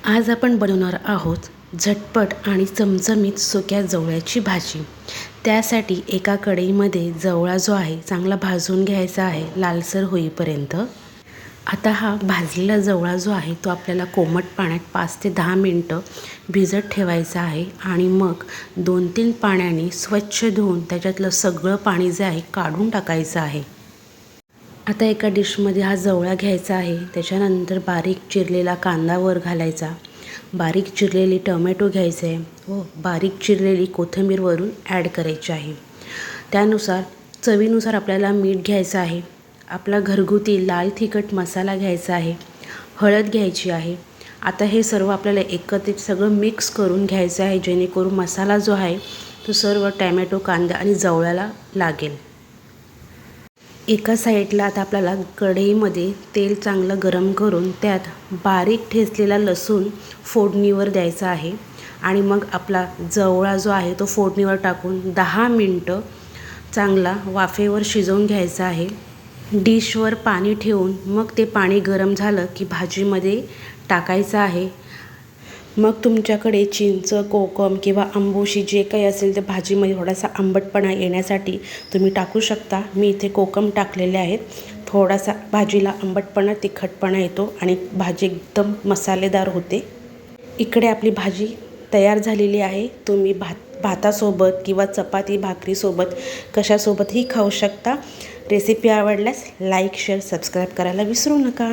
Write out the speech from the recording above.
आज आपण बनवणार आहोत झटपट आणि चमचमीत सुक्या जवळ्याची भाजी। त्यासाठी एका कढईमध्ये जवळा जो आहे चांगला भाजून घ्यायचा आहे लालसर होईपर्यंत। आता हा भाजलेला जवळा जो आहे तो आपल्याला कोमट पाण्यात 5 ते 10 मिनिटं भिजत ठेवायचा आहे आणि मग 2-3 पाण्याने स्वच्छ धुवून त्याच्यातलं सगळं पाणी जे आहे काढून टाकायचं आहे। आता एका डिशमध्ये हा जवळा घ्यायचा आहे, त्याच्यानंतर बारीक चिरलेला कांदा वर घालायचा, बारीक चिरलेली टोमॅटो घ्यायचे आहे व बारीक चिरलेली कोथिंबीर वरून ॲड करायची आहे। त्यानुसार चवीनुसार आपल्याला मीठ घ्यायचं आहे, आपला घरगुती लाल तिखट मसाला घ्यायचा आहे, हळद घ्यायची आहे। आता हे सर्व आपल्याला एकत्रित सगळं मिक्स करून घ्यायचं आहे जेणेकरून मसाला जो आहे तो सर्व टोमॅटो, कांदा आणि जवळ्याला लागेल। एका साईडला आता आपल्याला कढईमध्ये तेल चांगलं गरम करून त्यात बारीक ठेचलेला लसूण फोडणीवर द्यायचा आहे आणि मग आपला जवळा जो आहे तो फोडणीवर टाकून 10 मिनिटं चांगला वाफेवर शिजवून घ्यायचा आहे। डिशवर पाणी ठेवून मग ते पाणी गरम झालं की भाजीमध्ये टाकायचं आहे। मग तुमच्याकडे चिंच, कोकम किंवा आंबोशी जे काही असेल ते भाजीमध्ये थोडासा आंबटपणा येण्यासाठी तुम्ही टाकू शकता। मी इथे कोकम टाकलेले आहेत, थोडासा भाजीला आंबटपणा, तिखटपणा येतो आणि भाजी एकदम मसालेदार होते। इकडे आपली भाजी तयार झालेली आहे। तुम्ही भातासोबत किंवा चपाती भाकरीसोबत कशासोबतही खाऊ शकता। रेसिपी आवडल्यास लाईक, शेअर, सबस्क्राईब करायला विसरू नका।